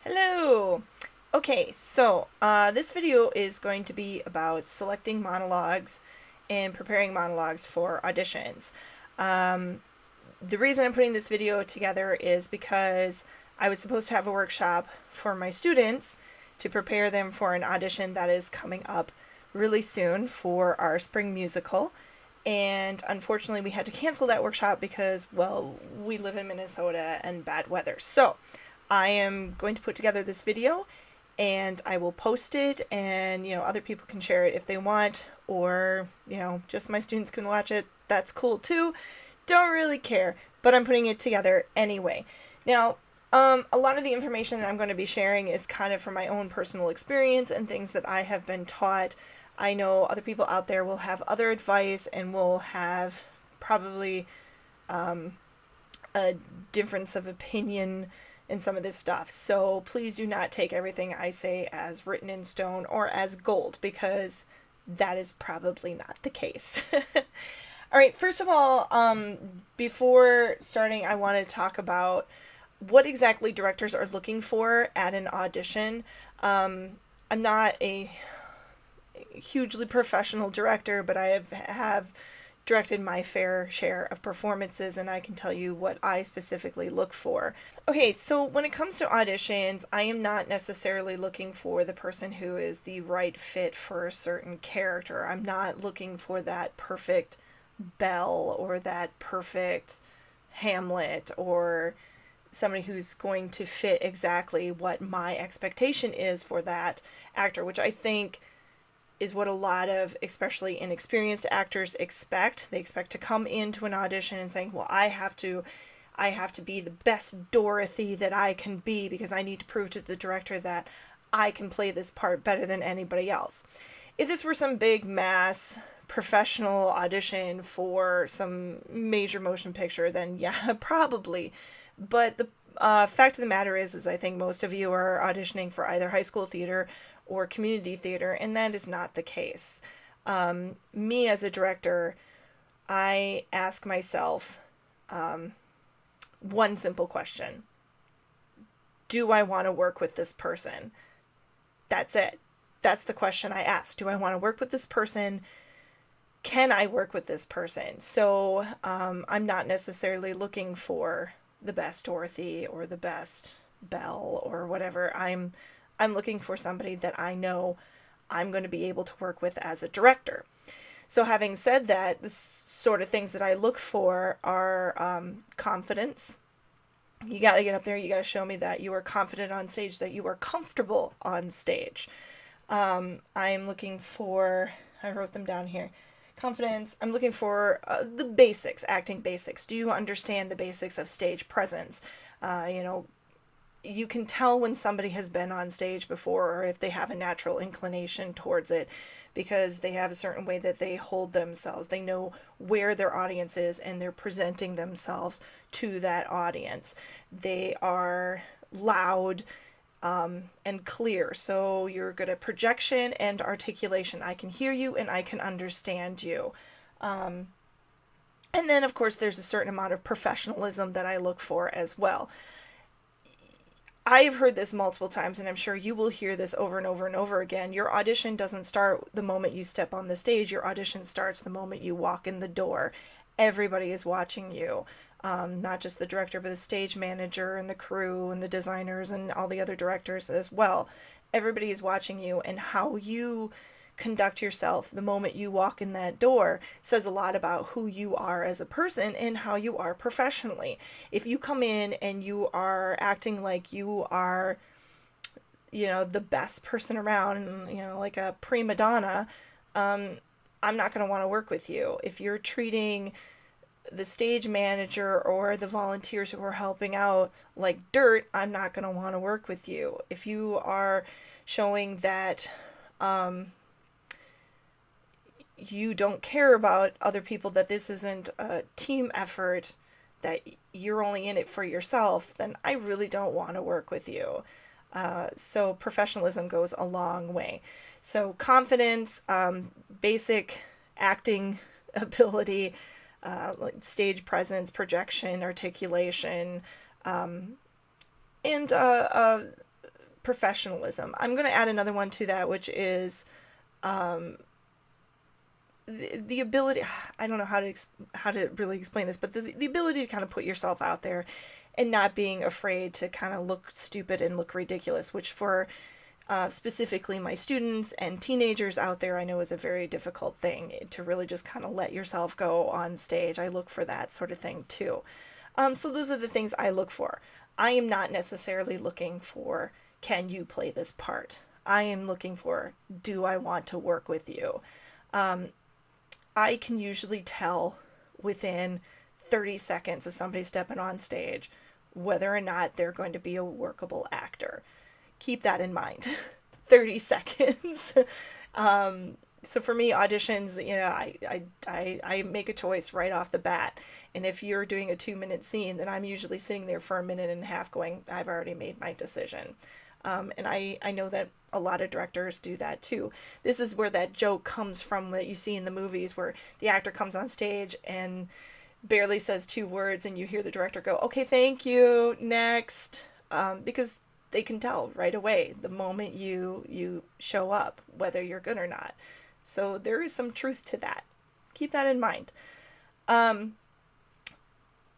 Hello! Okay, so this video is going to be about selecting monologues and preparing monologues for auditions. Um, the reason I'm putting this video together is because I was supposed to have a workshop for my students to prepare them for an audition that is coming up really soon for our spring musical. And unfortunately, we had to cancel that workshop because, well, we live in Minnesota and bad weather. So I am going to put together this video and I will post it, and other people can share it if they want, or just my students can watch it. That's cool too. Don't really care, but I'm putting it together anyway. Now, a lot of the information that I'm going to be sharing is kind of from my own personal experience and things that I have been taught. I know other people out there will have other advice and will have probably a difference of opinion in some of this stuff. So please do not take everything I say as written in stone or as gold, because that is probably not the case. All right, first of all, before starting, I want to talk about what exactly directors are looking for at an audition. I'm not a hugely professional director, but I have directed my fair share of performances, and I can tell you what I specifically look for. Okay, so when it comes to auditions, I am not necessarily looking for the person who is the right fit for a certain character. I'm not looking for that perfect Belle or that perfect Hamlet or somebody who's going to fit exactly what my expectation is for that actor, which I think is what a lot of, especially inexperienced actors, expect. They expect to come into an audition and saying, well, I have to be the best Dorothy that I can be because I need to prove to the director that I can play this part better than anybody else. If this were some big mass professional audition for some major motion picture, then yeah, probably. But the fact of the matter is I think most of you are auditioning for either high school theater or community theater, and that is not the case. Me as a director, I ask myself one simple question: do I want to work with this person? That's it. That's the question I ask. Do I want to work with this person? Can I work with this person? So I'm not necessarily looking for the best Dorothy or the best Belle or whatever. I'm looking for somebody that I know I'm going to be able to work with as a director. So having said that, the sort of things that I look for are confidence. You got to get up there. You got to show me that you are confident on stage, that you are comfortable on stage. I'm looking for, I wrote them down here, confidence. I'm looking for the basics, acting basics. Do you understand the basics of stage presence? You can tell when somebody has been on stage before, or if they have a natural inclination towards it, because they have a certain way that they hold themselves. They know where their audience is and they're presenting themselves to that audience. They are loud and clear. So you're good at projection and articulation. I can hear you and I can understand you. And then, of course, there's a certain amount of professionalism that I look for as well. I have heard this multiple times, and I'm sure you will hear this over and over and over again. Your audition doesn't start the moment you step on the stage. Your audition starts the moment you walk in the door. Everybody is watching you. Not just the director, but the stage manager and the crew and the designers and all the other directors as well. Everybody is watching you, and how you conduct yourself the moment you walk in that door says a lot about who you are as a person and how you are professionally. If you come in and you are acting like you are, the best person around, and, like a prima donna, I'm not going to want to work with you. If you're treating the stage manager or the volunteers who are helping out like dirt, I'm not going to want to work with you. If you are showing that you don't care about other people, that this isn't a team effort, that you're only in it for yourself, then I really don't want to work with you. So professionalism goes a long way. So confidence, basic acting ability, like stage presence, projection, articulation, and professionalism. I'm going to add another one to that, which is the ability, I don't know how to really explain this, but the ability to kind of put yourself out there and not being afraid to kind of look stupid and look ridiculous, which for specifically my students and teenagers out there, I know is a very difficult thing to really just kind of let yourself go on stage. I look for that sort of thing too. So those are the things I look for. I am not necessarily looking for, can you play this part? I am looking for, do I want to work with you? I can usually tell within 30 seconds of somebody stepping on stage whether or not they're going to be a workable actor. Keep that in mind. 30 seconds. So for me, auditions, I make a choice right off the bat. And if you're doing a 2-minute scene, then I'm usually sitting there for a minute and a half going, I've already made my decision. And I know that a lot of directors do that too. This is where that joke comes from that you see in the movies where the actor comes on stage and barely says 2 words and you hear the director go, okay, thank you, next. Because they can tell right away the moment you show up, whether you're good or not. So there is some truth to that. Keep that in mind.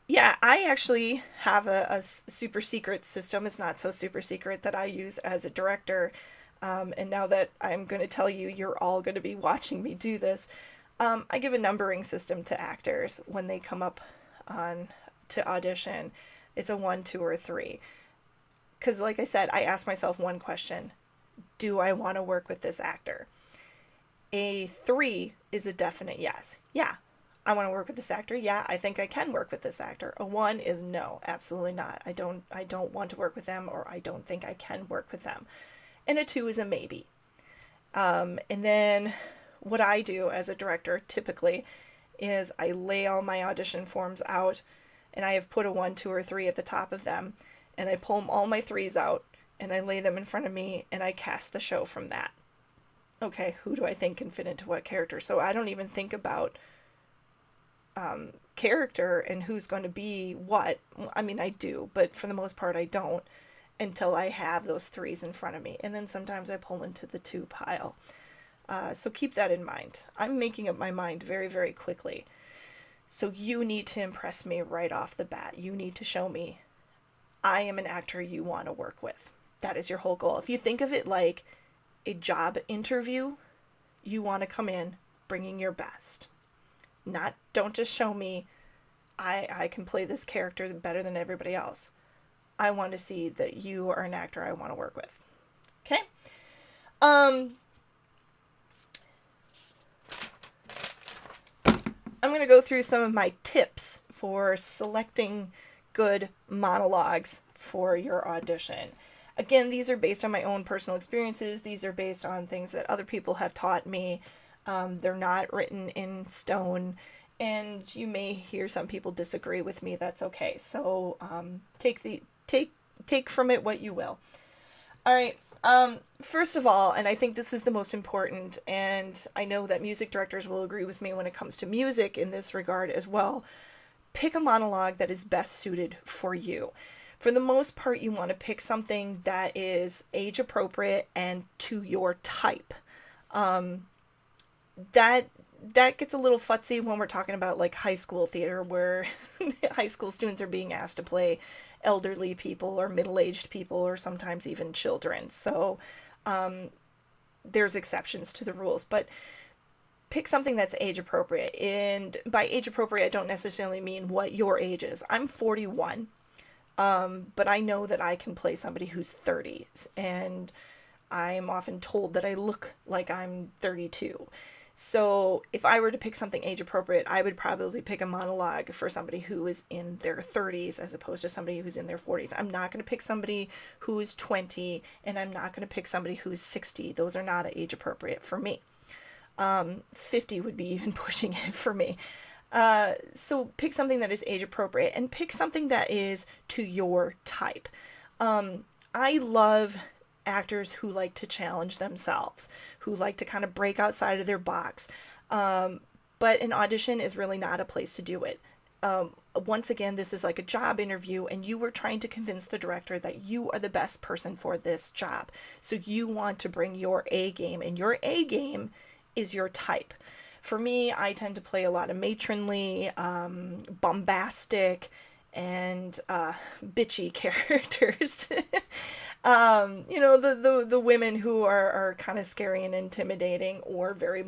Yeah, I actually have a super secret system. It's not so super secret that I use as a director. And now that I'm going to tell you, you're all going to be watching me do this. I give a numbering system to actors when they come up on to audition. It's a 1, 2, or 3. Because like I said, I ask myself one question. Do I want to work with this actor? A 3 is a definite yes. Yeah, I want to work with this actor. Yeah, I think I can work with this actor. A 1 is no, absolutely not. I don't want to work with them, or I don't think I can work with them. And a 2 is a maybe. And then what I do as a director typically is I lay all my audition forms out, and I have put a 1, 2, or 3 at the top of them, and I pull all my 3s out and I lay them in front of me and I cast the show from that. Okay, who do I think can fit into what character? So I don't even think about character and who's going to be what. I mean, I do, but for the most part I don't until I have those 3s in front of me. And then sometimes I pull into the 2 pile. So keep that in mind. I'm making up my mind very, very quickly. So you need to impress me right off the bat. You need to show me I am an actor you want to work with. That is your whole goal. If you think of it like a job interview, you want to come in bringing your best. Don't just show me I can play this character better than everybody else. I want to see that you are an actor I want to work with. Okay? I'm going to go through some of my tips for selecting good monologues for your audition. Again, these are based on my own personal experiences. These are based on things that other people have taught me. They're not written in stone, and you may hear some people disagree with me. That's okay. So take from it what you will. All right. First of all, and I think this is the most important, and I know that music directors will agree with me when it comes to music in this regard as well. Pick a monologue that is best suited for you. For the most part, you want to pick something that is age appropriate and to your type. That gets a little futzy when we're talking about like high school theater, where high school students are being asked to play elderly people or middle-aged people or sometimes even children. So there's exceptions to the rules, but pick something that's age appropriate. And by age appropriate, I don't necessarily mean what your age is. I'm 41, but I know that I can play somebody who's 30, and I'm often told that I look like I'm 32. So if I were to pick something age appropriate, I would probably pick a monologue for somebody who is in their 30s as opposed to somebody who's in their 40s. I'm not going to pick somebody who is 20, and I'm not going to pick somebody who's 60. Those are not age appropriate for me. 50 would be even pushing it for me. So pick something that is age appropriate, and pick something that is to your type. I love actors who like to challenge themselves, who like to kind of break outside of their box. But an audition is really not a place to do it. Once again, this is like a job interview, and you were trying to convince the director that you are the best person for this job. So you want to bring your A game, and your A game is your type. For me, I tend to play a lot of matronly, bombastic, and bitchy characters. The women who are kind of scary and intimidating, or very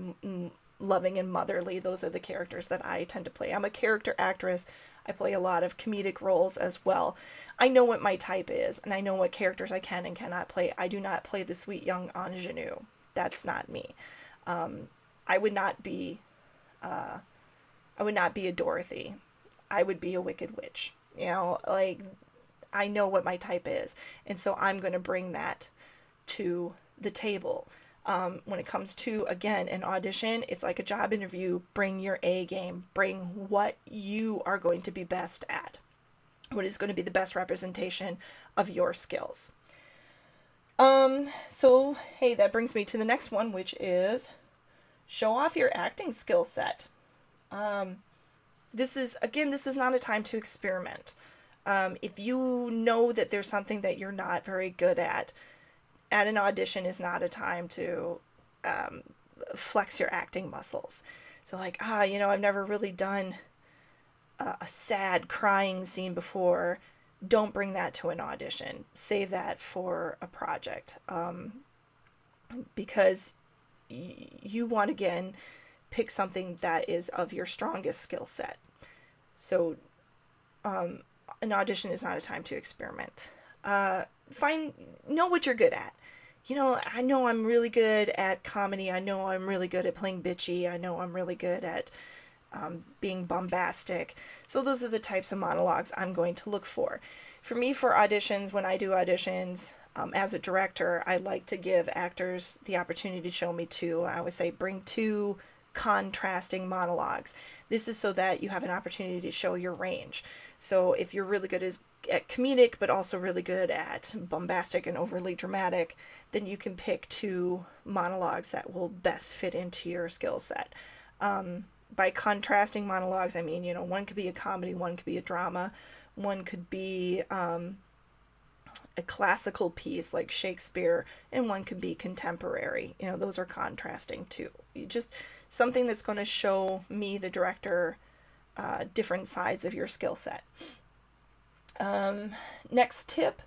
loving and motherly. Those are the characters that I tend to play. I'm a character actress. I play a lot of comedic roles as well. I know what my type is, and I know what characters I can and cannot play. I do not play the sweet young ingenue. That's not me. I would not be a Dorothy. I would be a wicked witch. I know what my type is, and so I'm going to bring that to the table. When it comes to, again, an audition, it's like a job interview. Bring your A game. Bring what you are going to be best at. What is going to be the best representation of your skills. So, hey, that brings me to the next one, which is show off your acting skill set. This is not a time to experiment. If you know that there's something that you're not very good at an audition is not a time to flex your acting muscles. So I've never really done a sad crying scene before. Don't bring that to an audition. Save that for a project. Because you want, again, pick something that is of your strongest skill set. So an audition is not a time to experiment. Know what you're good at. I know I'm really good at comedy. I know I'm really good at playing bitchy. I know I'm really good at being bombastic. So those are the types of monologues I'm going to look for. For me, for auditions, when I do auditions, as a director, I like to give actors the opportunity to show me two. I always say bring two contrasting monologues. This is so that you have an opportunity to show your range. So if you're really good at comedic, but also really good at bombastic and overly dramatic, then you can pick two monologues that will best fit into your skill set. By contrasting monologues, I mean, one could be a comedy, one could be a drama, one could be a classical piece like Shakespeare, and one could be contemporary. Those are contrasting too. Just something that's going to show me, the director, different sides of your skill set. Next tip,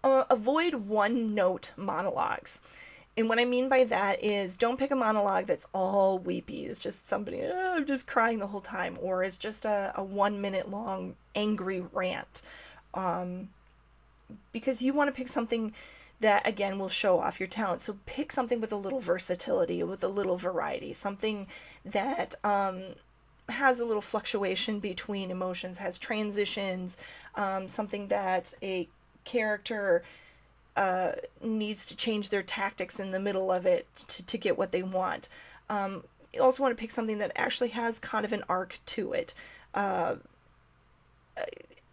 avoid one-note monologues. And what I mean by that is don't pick a monologue that's all weepy. It's just somebody, I'm just crying the whole time, or it's just a 1 minute long angry rant. Because you want to pick something that, again, will show off your talent. So pick something with a little versatility, with a little variety, something that has a little fluctuation between emotions, has transitions, something that a character needs to change their tactics in the middle of it to get what they want. You also want to pick something that actually has kind of an arc to it.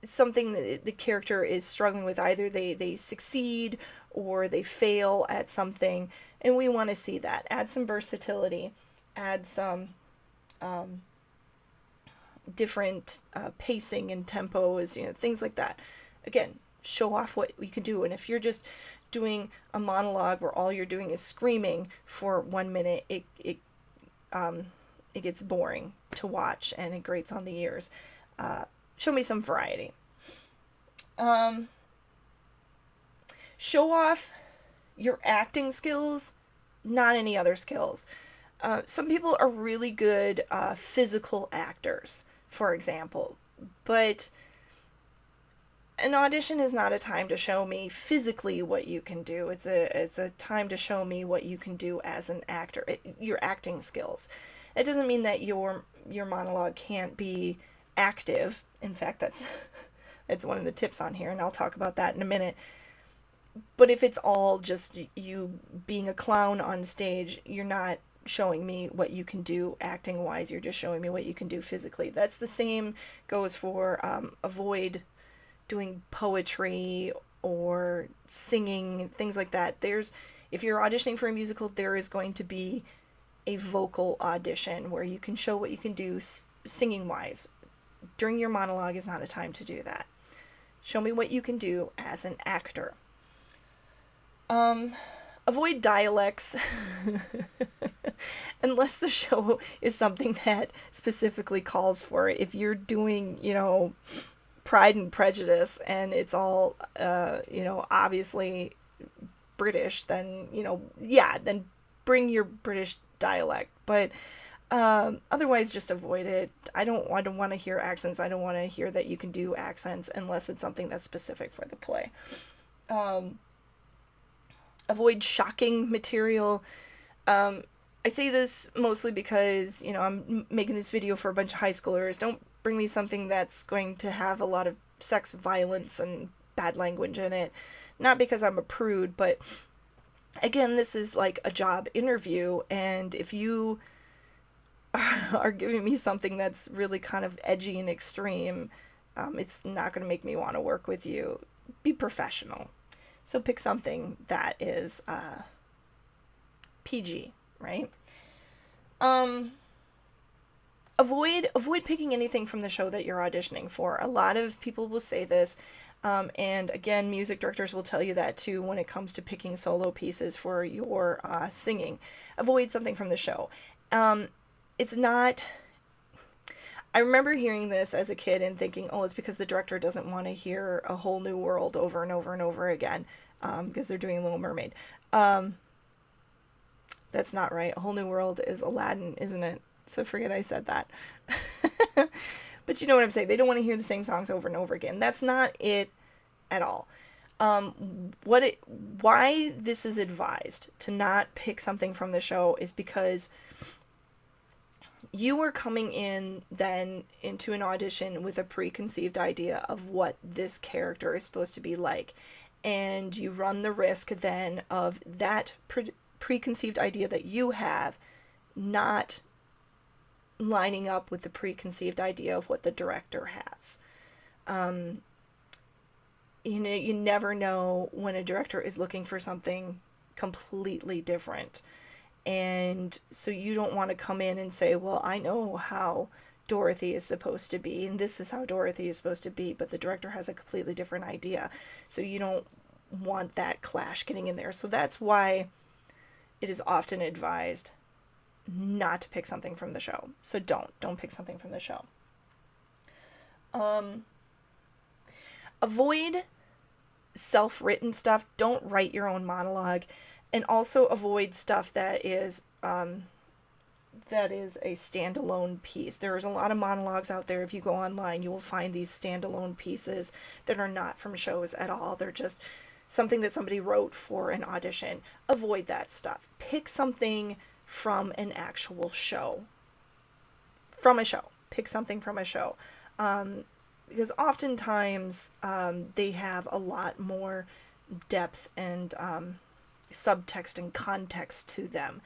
Something that the character is struggling with. Either they succeed or they fail at something, and we want to see that. Add some versatility, add some different pacing and tempos, things like that. Again, show off what you can do. And if you're just doing a monologue where all you're doing is screaming for 1 minute, it gets boring to watch and it grates on the ears. Show me some variety. Show off your acting skills, not any other skills. Some people are really good physical actors, for example, but an audition is not a time to show me physically what you can do. It's a time to show me what you can do as an actor, your acting skills. It doesn't mean that your monologue can't be active. In fact, that's one of the tips on here, and I'll talk about that in a minute. But if it's all just you being a clown on stage, you're not showing me what you can do acting wise. You're just showing me what you can do physically. That's the same goes for avoid doing poetry or singing, things like that. If you're auditioning for a musical, there is going to be a vocal audition where you can show what you can do singing wise. during your monologue is not a time to do that. Show me what you can do as an actor. Avoid dialects unless the show is something that specifically calls for it. If you're doing, Pride and Prejudice and it's all, obviously British, then, then bring your British dialect. But otherwise, just avoid it. I don't want to hear accents. I don't want to hear that you can do accents unless it's something that's specific for the play. Avoid shocking material. I say this mostly because, I'm making this video for a bunch of high schoolers. Don't bring me something that's going to have a lot of sex violence and bad language in it. Not because I'm a prude, but again, this is like a job interview, and if you are giving me something that's really kind of edgy and extreme, it's not going to make me want to work with you. Be professional. So pick something that is PG, right? Avoid picking anything from the show that you're auditioning for. A lot of people will say this, and again, music directors will tell you that too when it comes to picking solo pieces for your singing. Avoid something from the show. It's not... I remember hearing this as a kid and thinking, oh, it's because the director doesn't want to hear A Whole New World over and over and over again, because they're doing Little Mermaid. That's not right. A Whole New World is Aladdin, isn't it? So forget I said that. But you know what I'm saying. They don't want to hear the same songs over and over again. That's not it at all. Why this is advised to not pick something from the show is because you are coming in then into an audition with a preconceived idea of what this character is supposed to be like. And you run the risk then of that preconceived idea that you have not lining up with the preconceived idea of what the director has. You never know when a director is looking for something completely different. And so you don't want to come in and say, well, I know how Dorothy is supposed to be, and this is how Dorothy is supposed to be, but the director has a completely different idea. So you don't want that clash getting in there. So that's why it is often advised not to pick something from the show. So don't pick something from the show. Avoid self-written stuff. Don't write your own monologue, and also avoid stuff that is a standalone piece. There's a lot of monologues out there. If you go online, you will find these standalone pieces that are not from shows at all. They're just something that somebody wrote for an audition. Avoid that stuff. Pick something from an actual show. From a show. Pick something from a show. Because oftentimes they have a lot more depth and subtext and context to them.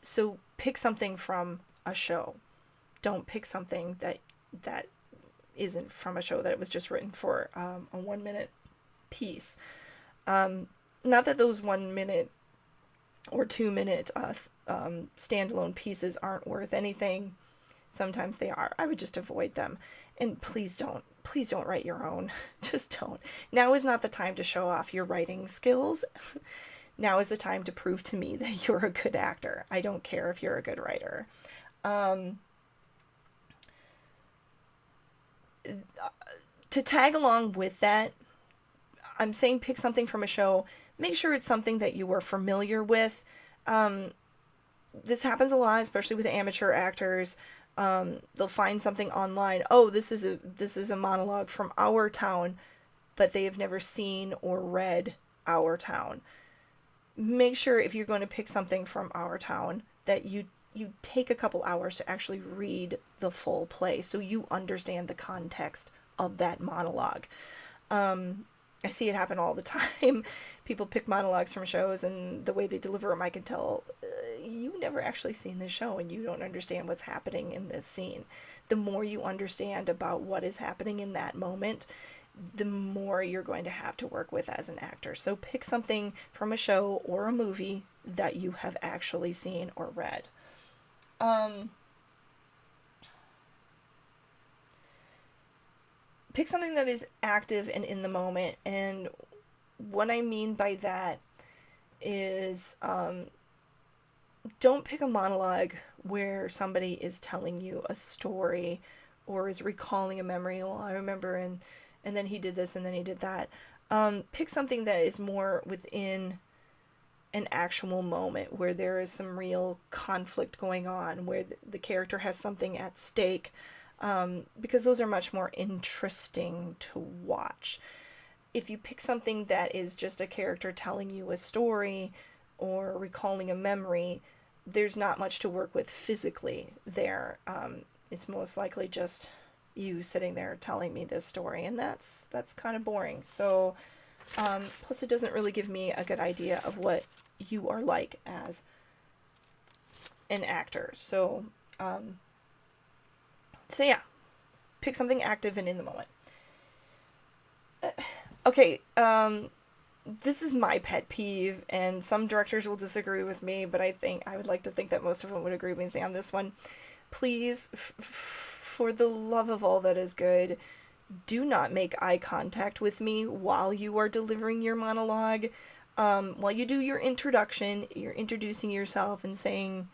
So pick something from a show. Don't pick something that isn't from a show, that it was just written for a 1 minute piece. Not that those 1 minute or 2 minute standalone pieces aren't worth anything. Sometimes they are. I would just avoid them. And please don't write your own. Just don't. Now is not the time to show off your writing skills. Now is the time to prove to me that you're a good actor. I don't care if you're a good writer. To tag along with that, I'm saying pick something from a show. Make sure it's something that you are familiar with. This happens a lot, especially with amateur actors. They'll find something online. Oh, this is a monologue from Our Town, but they have never seen or read Our Town. Make sure if you're going to pick something from Our Town that you take a couple hours to actually read the full play so you understand the context of that monologue. I see it happen all the time. People pick monologues from shows, and the way they deliver them, I can tell you've never actually seen this show and you don't understand what's happening in this scene. The more you understand about what is happening in that moment, the more you're going to have to work with as an actor. So pick something from a show or a movie that you have actually seen or read. pick something that is active and in the moment. And what I mean by that is don't pick a monologue where somebody is telling you a story or is recalling a memory. Well, I remember, and then he did this and then he did that. Pick something that is more within an actual moment where there is some real conflict going on, where the character has something at stake, because those are much more interesting to watch. If you pick something that is just a character telling you a story or recalling a memory, there's not much to work with physically there. It's most likely just you sitting there telling me this story, and that's kind of boring. So, plus it doesn't really give me a good idea of what you are like as an actor. So, so yeah, pick something active and in the moment. Okay, this is my pet peeve, and some directors will disagree with me, but I would like to think that most of them would agree with me on this one. Please, for the love of all that is good, do not make eye contact with me while you are delivering your monologue. While you do your introduction, you're introducing yourself and saying,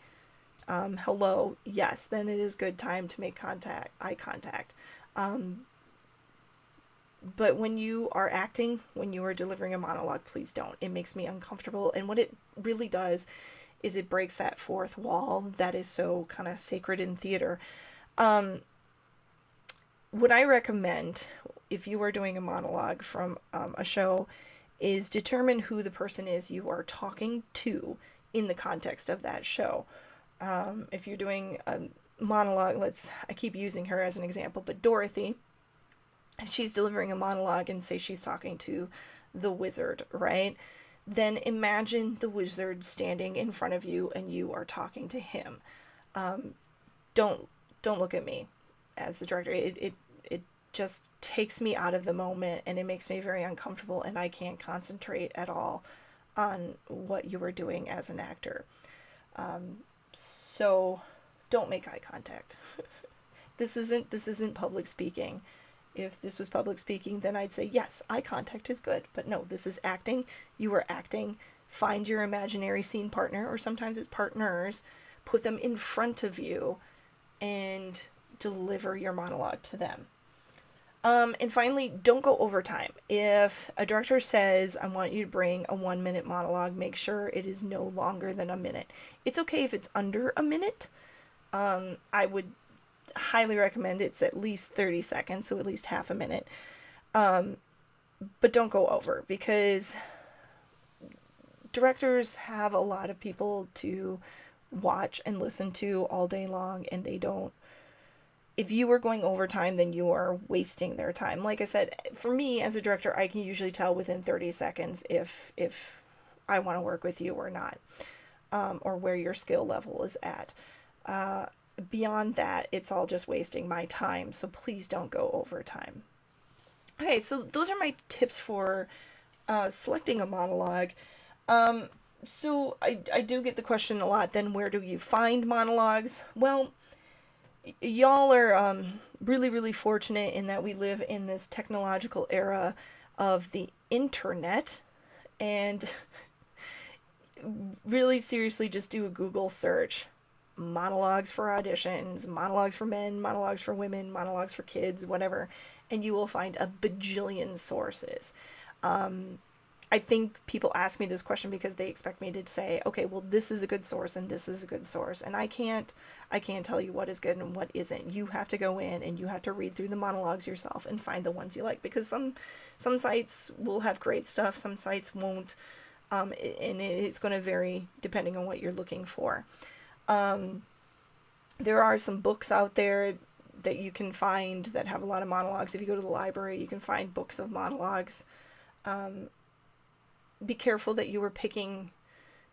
hello, yes, then it is good time to make eye contact. But when you are acting, when you are delivering a monologue, please don't. It makes me uncomfortable. And what it really does is it breaks that fourth wall that is so kind of sacred in theater. What I recommend, if you are doing a monologue from a show, is determine who the person is you are talking to in the context of that show. If you're doing a monologue, I keep using her as an example, but Dorothy, if she's delivering a monologue and say she's talking to the wizard, right? Then imagine the wizard standing in front of you and you are talking to him. Don't look at me as the director. It just takes me out of the moment and it makes me very uncomfortable, and I can't concentrate at all on what you are doing as an actor. So don't make eye contact. This isn't public speaking. If this was public speaking, then I'd say, yes, eye contact is good. But no, this is acting. You are acting. Find your imaginary scene partner, or sometimes it's partners. Put them in front of you and deliver your monologue to them. And finally, don't go over time. If a director says, I want you to bring a 1-minute monologue, make sure it is no longer than a minute. It's okay if it's under a minute. I would highly recommend it's at least 30 seconds, so at least half a minute. But don't go over, because directors have a lot of people to watch and listen to all day long, and they don't. If you are going over time, then you are wasting their time. Like I said, for me as a director, I can usually tell within 30 seconds if I want to work with you or not, or where your skill level is at. Beyond that, it's all just wasting my time, so please don't go over time. Okay, so those are my tips for selecting a monologue. So I do get the question a lot, then where do you find monologues? Well, y'all are really, really fortunate in that we live in this technological era of the internet, and really seriously just do a Google search. Monologues for auditions, monologues for men, monologues for women, monologues for kids, whatever, and you will find a bajillion sources. I think people ask me this question because they expect me to say, okay, well, this is a good source and this is a good source, and I can't tell you what is good and what isn't. You have to go in and you have to read through the monologues yourself and find the ones you like, because some sites will have great stuff, some sites won't, and it's going to vary depending on what you're looking for. There are some books out there that you can find that have a lot of monologues. If you go to the library, you can find books of monologues. Be careful that you are picking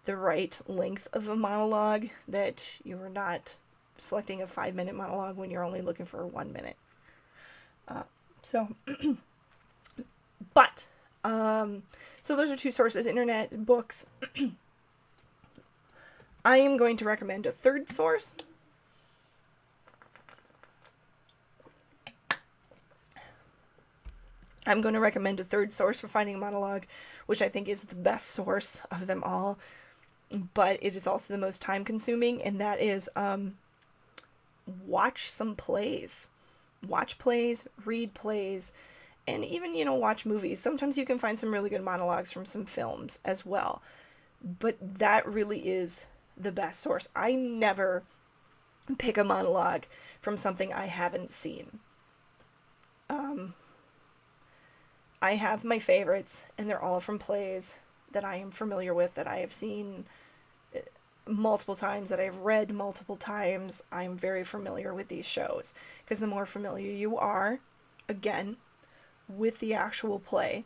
the right length of a monologue, that you are not selecting a 5-minute monologue when you're only looking for a 1 minute. So those are two sources, internet, books. I am going to recommend a third source. I'm going to recommend a third source for finding a monologue, which I think is the best source of them all, but it is also the most time consuming, and that is watch some plays. Watch plays, read plays, and even, watch movies. Sometimes you can find some really good monologues from some films as well, but that really is the best source. I never pick a monologue from something I haven't seen. I have my favorites, and they're all from plays that I am familiar with, that I have seen multiple times, that I've read multiple times. I'm very familiar with these shows, because the more familiar you are, again, with the actual play,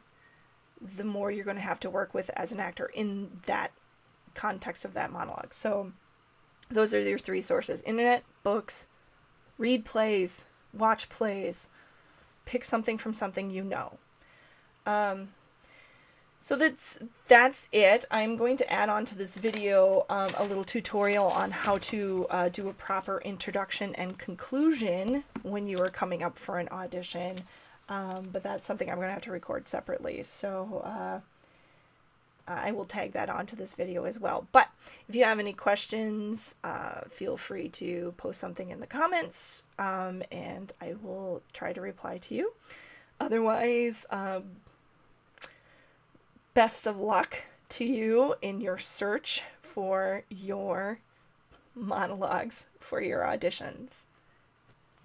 the more you're going to have to work with as an actor in that context of that monologue. So those are your three sources: internet, books, read plays, watch plays, pick something from something you know. So that's it. I'm going to add on to this video a little tutorial on how to do a proper introduction and conclusion when you are coming up for an audition. But that's something I'm going to have to record separately. So I will tag that onto this video as well. But if you have any questions, feel free to post something in the comments, and I will try to reply to you. Otherwise, best of luck to you in your search for your monologues for your auditions.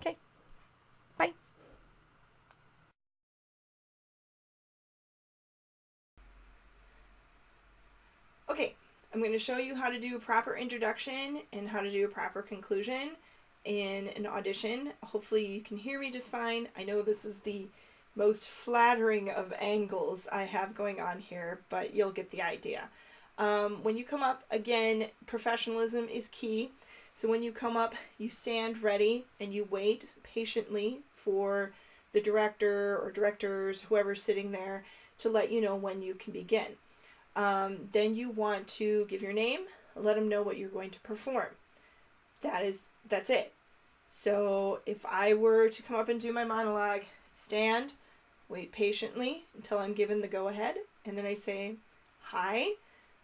Okay, bye. Okay, I'm going to show you how to do a proper introduction and how to do a proper conclusion in an audition. Hopefully you can hear me just fine. I know this is the most flattering of angles I have going on here, but you'll get the idea. When you come up, again, professionalism is key. So when you come up, you stand ready and you wait patiently for the director or directors, whoever's sitting there, to let you know when you can begin. Then you want to give your name, let them know what you're going to perform. That's it. So if I were to come up and do my monologue, stand, wait patiently until I'm given the go-ahead, and then I say, "Hi,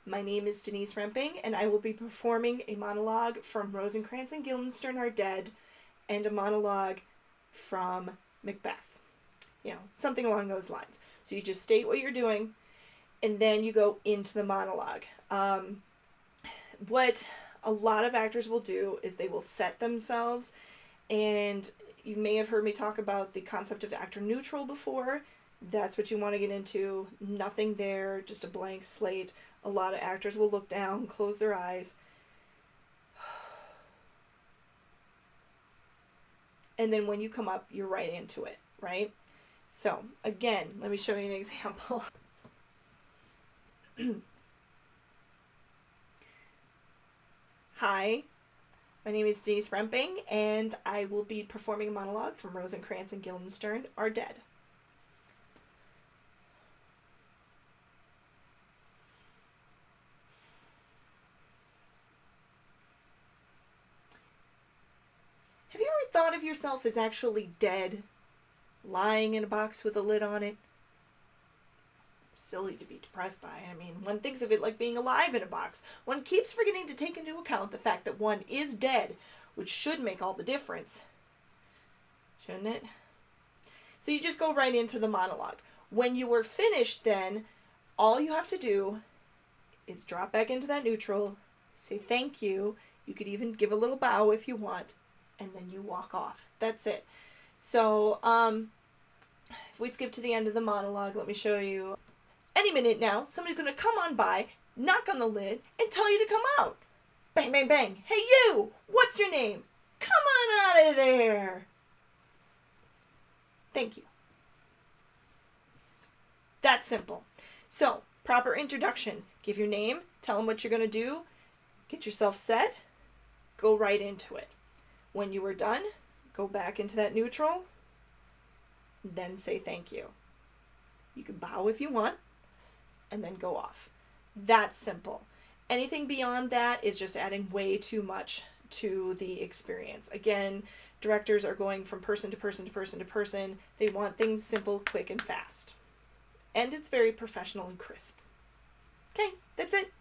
my name is Denise Remping, and I will be performing a monologue from Rosencrantz and Guildenstern Are Dead, and a monologue from Macbeth." Something along those lines. So you just state what you're doing, and then you go into the monologue. What a lot of actors will do is they will set themselves, and you may have heard me talk about the concept of actor neutral before. That's what you want to get into. Nothing there, just a blank slate. A lot of actors will look down, close their eyes. And then when you come up, you're right into it, right? So, again, let me show you an example. Hi, my name is Denise Remping, and I will be performing a monologue from Rosencrantz and Guildenstern Are Dead. Have you ever thought of yourself as actually dead, lying in a box with a lid on it? Silly to be depressed by. I mean, one thinks of it like being alive in a box. One keeps forgetting to take into account the fact that one is dead, which should make all the difference. Shouldn't it? So you just go right into the monologue. When you are finished, then, all you have to do is drop back into that neutral, say thank you. You could even give a little bow if you want, and then you walk off. That's it. So, if we skip to the end of the monologue, let me show you. Any minute now, somebody's going to come on by, knock on the lid, and tell you to come out. Bang, bang, bang. Hey, you! What's your name? Come on out of there. Thank you. That's simple. So, proper introduction. Give your name, tell them what you're going to do, get yourself set, go right into it. When you are done, go back into that neutral, then say thank you. You can bow if you want, and then go off. That's simple. Anything beyond that is just adding way too much to the experience. Again, directors are going from person to person to person to person. They want things simple, quick, and fast. And it's very professional and crisp. Okay, that's it.